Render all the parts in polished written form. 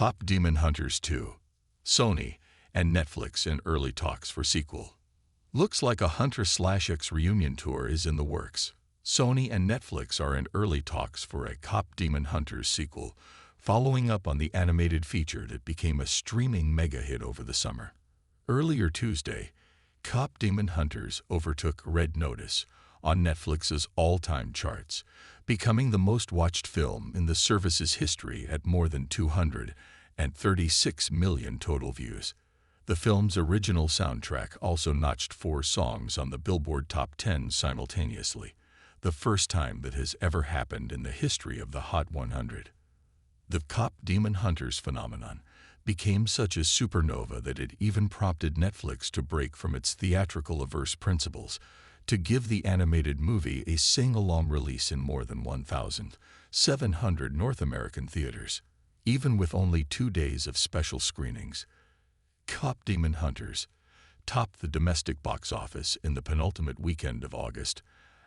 KPop Demon Hunters 2, Sony, and Netflix in early talks for sequel. Looks like a Hunter/X reunion tour is in the works. Sony and Netflix are in early talks for a KPop Demon Hunters sequel, following up on the animated feature that became a streaming mega hit over the summer. Earlier Tuesday, KPop Demon Hunters overtook Red Notice on Netflix's all-time charts, becoming the most-watched film in the service's history at more than 236 million total views. The film's original soundtrack also notched 4 songs on the Billboard Top 10 simultaneously, the first time that has ever happened in the history of the Hot 100. The KPop Demon Hunters phenomenon became such a supernova that it even prompted Netflix to break from its theatrical averse principles to give the animated movie a sing-along release in more than 1,700 North American theaters, even with only 2 days of special screenings. KPop Demon Hunters topped the domestic box office in the penultimate weekend of August,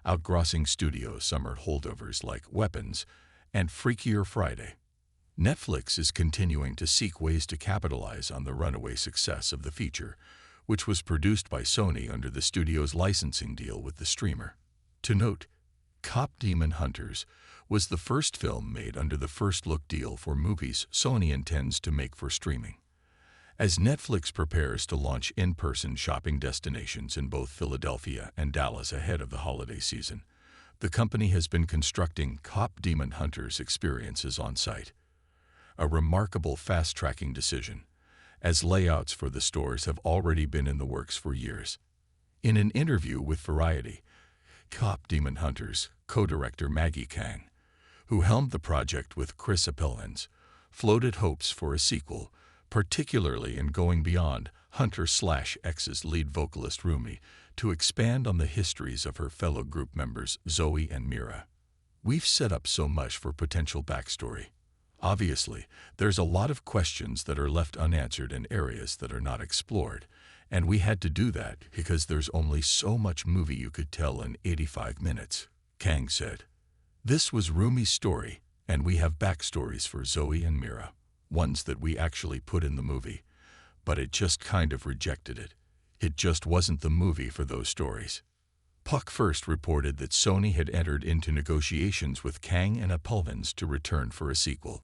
outgrossing studio summer holdovers like Weapons and Freakier Friday. Netflix is continuing to seek ways to capitalize on the runaway success of the feature, which was produced by Sony under the studio's licensing deal with the streamer. To note, KPop Demon Hunters was the first film made under the First Look deal for movies Sony intends to make for streaming. As Netflix prepares to launch in-person shopping destinations in both Philadelphia and Dallas ahead of the holiday season, the company has been constructing KPop Demon Hunters experiences on site. A remarkable fast-tracking decision, as layouts for the stores have already been in the works for years. In an interview with Variety, KPop Demon Hunters co-director Maggie Kang, who helmed the project with Chris Appelmans, floated hopes for a sequel, particularly in going beyond Hunter/X's lead vocalist Rumi to expand on the histories of her fellow group members Zoe and Mira. "We've set up so much for potential backstory. Obviously, there's a lot of questions that are left unanswered and areas that are not explored, and we had to do that because there's only so much movie you could tell in 85 minutes, Kang said. "This was Rumi's story, and we have backstories for Zoe and Mira, ones that we actually put in the movie, but it just kind of rejected it. It just wasn't the movie for those stories." Puck first reported that Sony had entered into negotiations with Kang and Appelmans to return for a sequel.